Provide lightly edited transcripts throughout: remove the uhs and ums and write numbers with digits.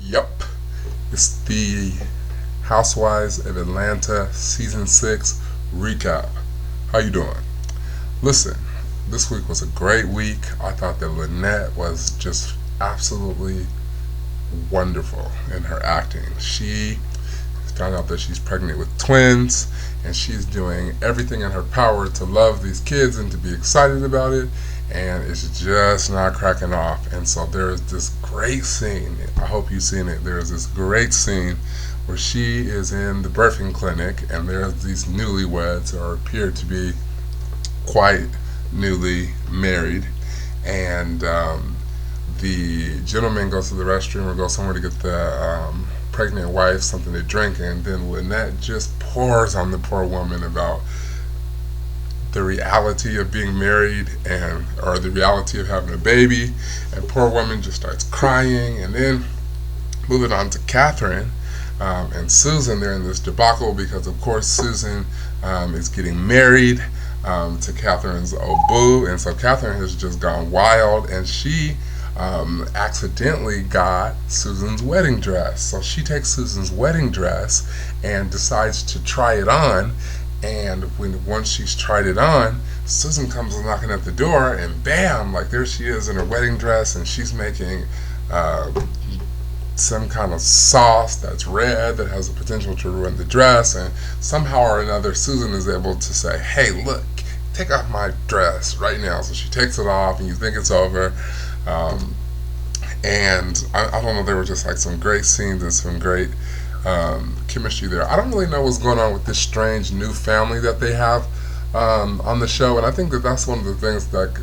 Yep, it's the Housewives of Atlanta Season 6 recap. How you doing? Listen, this week was a great week. I thought that Lynette was just absolutely wonderful in her acting. She found out that she's pregnant with twins, and she's doing everything in her power to love these kids and to be excited about it, and it's just not cracking off. And so there's this great scene. I hope you've seen it. There's this great scene where she is in the birthing clinic, and there's these newlyweds, or appear to be quite newly married, and the gentleman goes to the restroom or goes somewhere to get the pregnant wife something to drink, and then Lynette just pours on the poor woman about the reality of being married, and or the reality of having a baby, and poor woman just starts crying. And then moving on to Catherine and Susan, they're in this debacle because of course Susan is getting married to Catherine's old boo, and so Catherine has just gone wild, and she accidentally got Susan's wedding dress. So she takes Susan's wedding dress and decides to try it on. And once she's tried it on, Susan comes knocking at the door, and bam, like there she is in her wedding dress, and she's making some kind of sauce that's red that has the potential to ruin the dress. And somehow or another, Susan is able to say, "Hey, look, take off my dress right now." So she takes it off, and you think it's over. And I don't know, there were just like some great scenes and some great chemistry there. I don't really know what's going on with this strange new family that they have on the show, and I think that that's one of the things that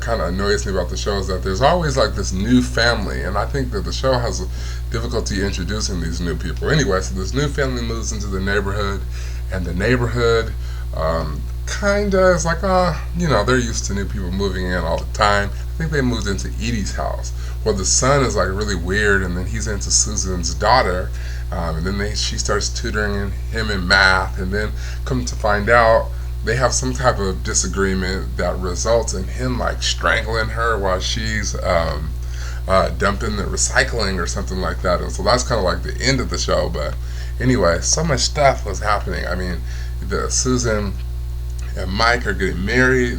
kind of annoys me about the show, is that there's always like this new family, and I think that the show has difficulty introducing these new people. Anyway, so this new family moves into the neighborhood, and the neighborhood kinda is like, they're used to new people moving in all the time. I think they moved into Edie's house, where the son is like really weird, and then he's into Susan's daughter, and then she starts tutoring him in math, and then come to find out they have some type of disagreement that results in him like strangling her while she's dumping the recycling or something like that. And so that's kind of like the end of the show. But anyway, so much stuff was happening. I mean, the Susan and Mike are getting married,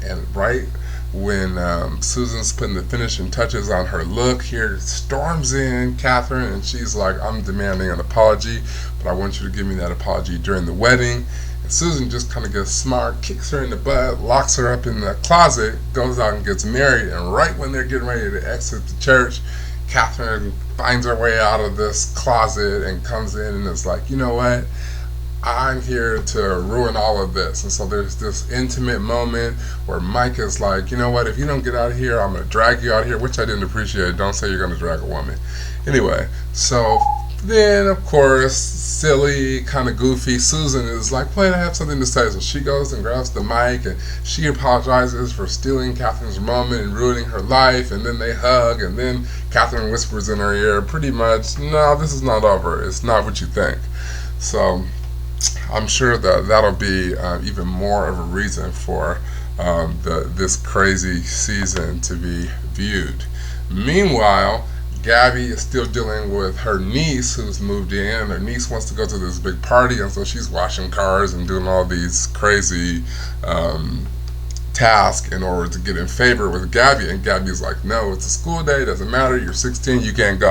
and right when Susan's putting the finishing touches on her look, here storms in Catherine, and she's like, "I'm demanding an apology, but I want you to give me that apology during the wedding." And Susan just kind of gets smart, kicks her in the butt, locks her up in the closet, goes out and gets married. And right when they're getting ready to exit the church, Catherine finds her way out of this closet and comes in and is like, "You know what? I'm here to ruin all of this." And so there's this intimate moment where Mike is like, "You know what, if you don't get out of here, I'm going to drag you out of here," which I didn't appreciate. Don't say you're going to drag a woman. Anyway, so then, of course, silly, kind of goofy, Susan is like, "Wait, I have something to say." So she goes and grabs the mic, and she apologizes for stealing Catherine's moment and ruining her life, and then they hug, and then Catherine whispers in her ear, pretty much, "No, this is not over. It's not what you think." So I'm sure that that'll be even more of a reason for this crazy season to be viewed. Meanwhile, Gabby is still dealing with her niece who's moved in. Her niece wants to go to this big party, and so she's washing cars and doing all these crazy tasks in order to get in favor with Gabby. And Gabby's like, "No, it's a school day, doesn't matter, you're 16, you can't go."